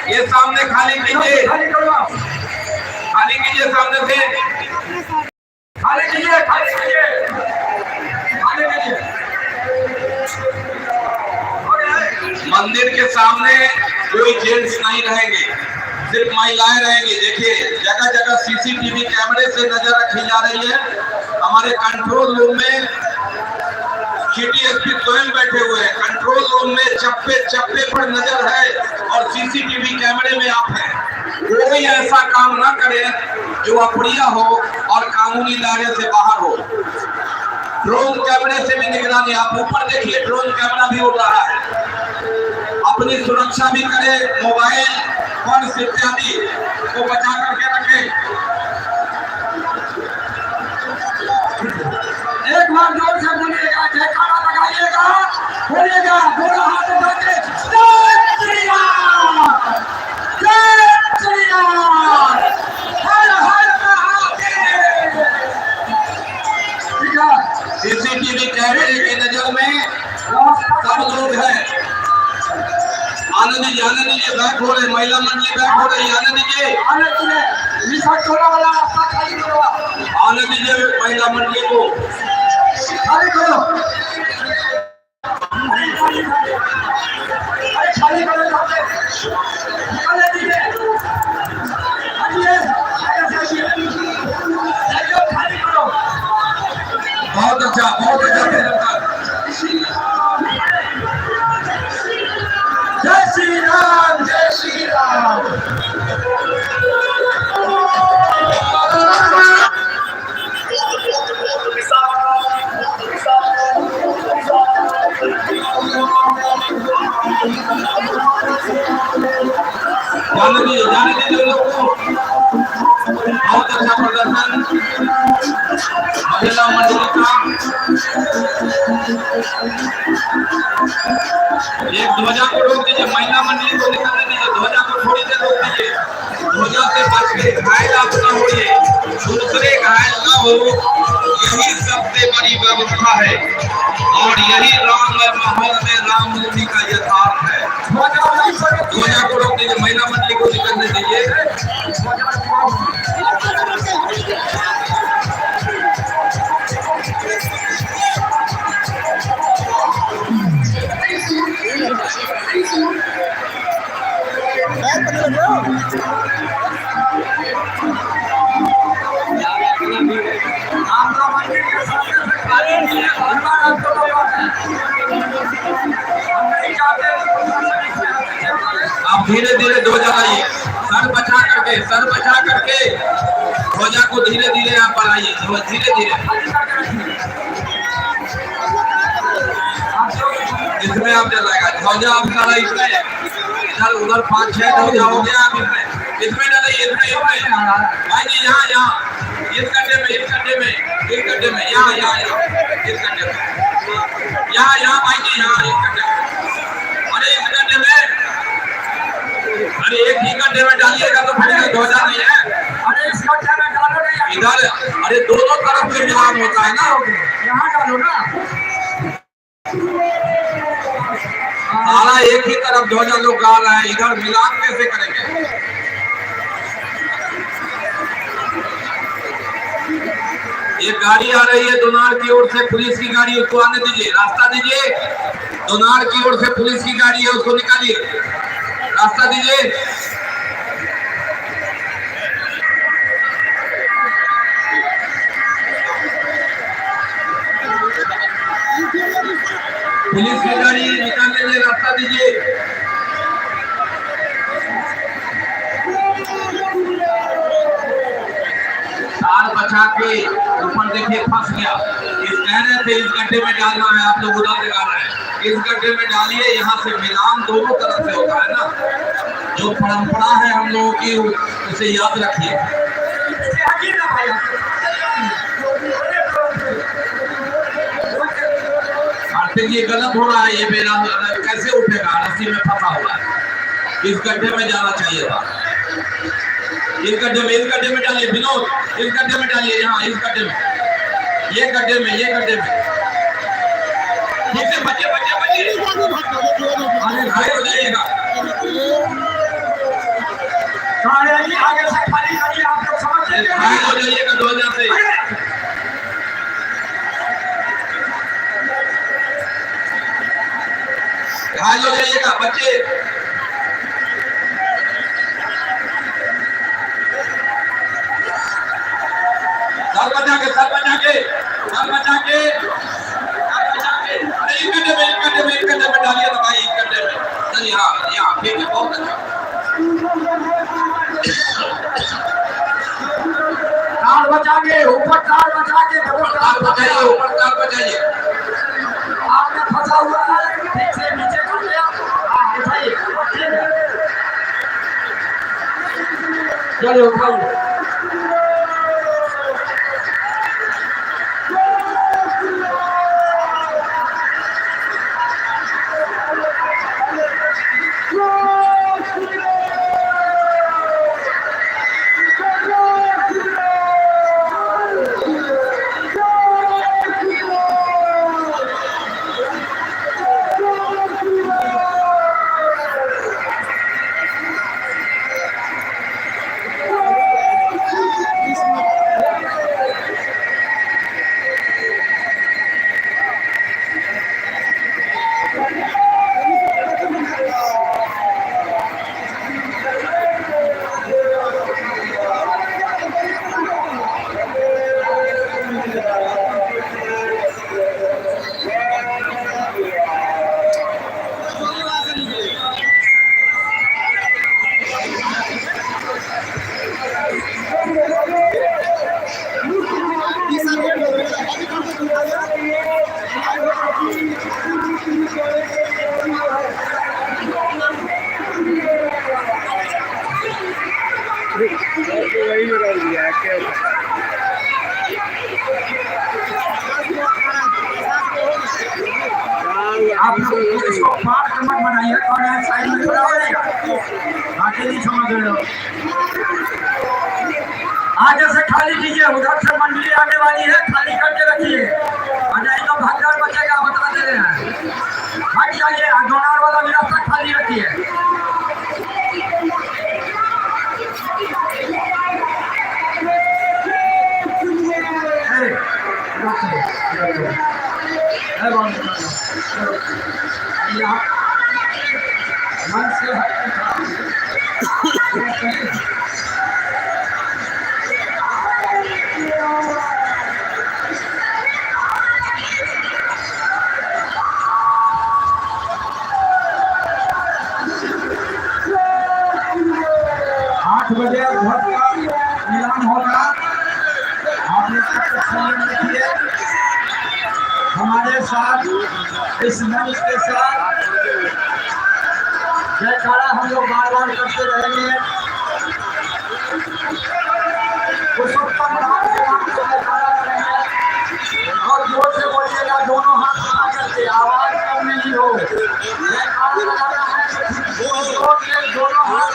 ये सामने खाली कीजिए, खाली कीजिए, सामने से खाली कीजिए, खाली कीजिए, खाली कीजिए। मंदिर के सामने कोई जेंट्स नहीं रहेंगे, सिर्फ महिलाएं रहेंगी। देखिए जगह जगह सीसीटीवी कैमरे से नजर रखी जा रही है। हमारे कंट्रोल रूम में सिटी एसपी स्वयं बैठे हुए हैं। कंट्रोल रूम में चप्पे चप्पे पर नजर है और सीसीटीवी कैमरे में आप हैं। कोई ऐसा काम ना करे जो अप्रिय हो और कानूनी दायरे से बाहर हो। ड्रोन कैमरे से भी निगरानी, आप ऊपर देखिए ड्रोन कैमरा भी उड़ रहा है। अपनी सुरक्षा भी करे, मोबाइल पर्स इत्यादि को बचा करके रखें। एक बार जोर से बोलिएगा, जयकारा लगाइएगा, बोलिएगा, दोनों हाथ उठा के जय श्री राम, जय श्री राम, हर हर महादेव। सीसीटीवी कैमरे की नजर में सब लोग हैं। आनंद जी बैक हो रहे, महिला मंडली बैक हो रही। आनंद जी महिला मंडली को खाली करो, खाली करो, बहुत अच्छा, बहुत अच्छा। जय श्री राम, जय श्री राम। जाने दीजिए लोगों को। बहुत अच्छा प्रदर्शन महिला मंडली का। एक ध्वजा को रोक दीजिए, महिला मंडली को निकलने दीजिए, ध्वजा को थोड़ी देर रोक दीजिए। ध्वजा से बच के घायल आप न होइए, दूसरे घायल न हो, यही सबसे बड़ी व्यवस्था है और यही राममय माहौल में रामनवमी का यथार्थ है। ध्वजा को रोक दीजिए, महिला मंडली को निकलने दीजिए। आप धीरे धीरे ध्वजा लाइए, सर बचा करके ध्वजा को धीरे धीरे आप बढ़ाइए, धीरे धीरे। इसमें आप जलाएगा ध्वजा, आप डाला इसमें, इधर उधर 5-6 ध्वजा हो गया। आप इसमें डालिए, इसमें भाई जी, यहाँ इस गड्ढे में, इस गड्ढे में, यहाँ इस गड्ढे में, यहाँ भाई जी, यहाँ इस गड्ढे में। अरे इस गड्ढे में, अरे एक ही गड्ढे में डालिएगा तो फिर ध्वजा नहीं है। अरे इस गड्ढे में डालो नहीं, इधर, अरे दोनों तरफ से मिलान होता है ना, यहाँ डालो ना। सारा एक ही तरफ ध्वजा लोग गा रहे हैं, इधर मिलान कैसे करेंगे? एक गाड़ी आ रही है दोनार की ओर से, पुलिस की गाड़ी, उसको आने दीजिए, रास्ता दीजिए। दोनार की ओर से पुलिस की गाड़ी है, उसको निकालिए, रास्ता दीजिए। पुलिस की गाड़ी निकालने में रास्ता दीजिए। तार बचा के ऊपर देखिए फंस गया। इस कह रहे थे इस गड्ढे में डालना है, आप लोग उधर लगा रहे हैं। इस गड्ढे में डालिए, यहाँ से मिलान दोनों तरफ से होता है ना। जो परंपरा है हम लोगों की, उसे याद रखिए। ये गलत हो रहा है, ये मेरा कैसे उठेगा, रस्सी में फंसा हुआ है। इस गड्ढे में जाना चाहिए था, इस गड्ढे में डालिए विनोद, इस गड्ढे में डालिए, यहाँ इस गड्ढे में, ये गड्ढे में ठीक से बच्चे अरे घायल हो जाइएगा। घायल हो जाइएगा 2000 से। घायल हो जाइएगा बच्चे। सर बचा के एक गड्ढे में डालिए ना भाई, एक गड्ढे में। चलिए यहाँ ठीक है, बहुत अच्छा। तार बचा के ऊपर, तार बचा के ऊपर तार बचाइए। आपने फंसा हुआ है, ठीक से नीचे कर दिया। हाँ उठाइए, चलिए उठाइए। आप लोग इसको पार्क मत बनाइए और साइड में खड़ा हो जाएगा, आगे नहीं समझ रहे हो। आगे से खाली कीजिए, उधर से मंडली आने वाली है, खाली करके रखिए और नहीं तो भगदड़ बचेगा, बता दे रहे हैं। हट जाइए, डोनार वाला भी रास्ता खाली रखिए। मन से बजे घर का ऐलान होगा। आप लोग संयम रखिए, हमारे साथ इस मंच के साथ जयकारा हम लोग बार बार करते रहेंगे। पुरुषोत्तम राम के नाम से जयकारा करेंगे और जोर से बोलिएगा, दोनों हाथ उठा करके, आवाज कम नहीं हो। जयकारा लगाना है, दोनों हाथ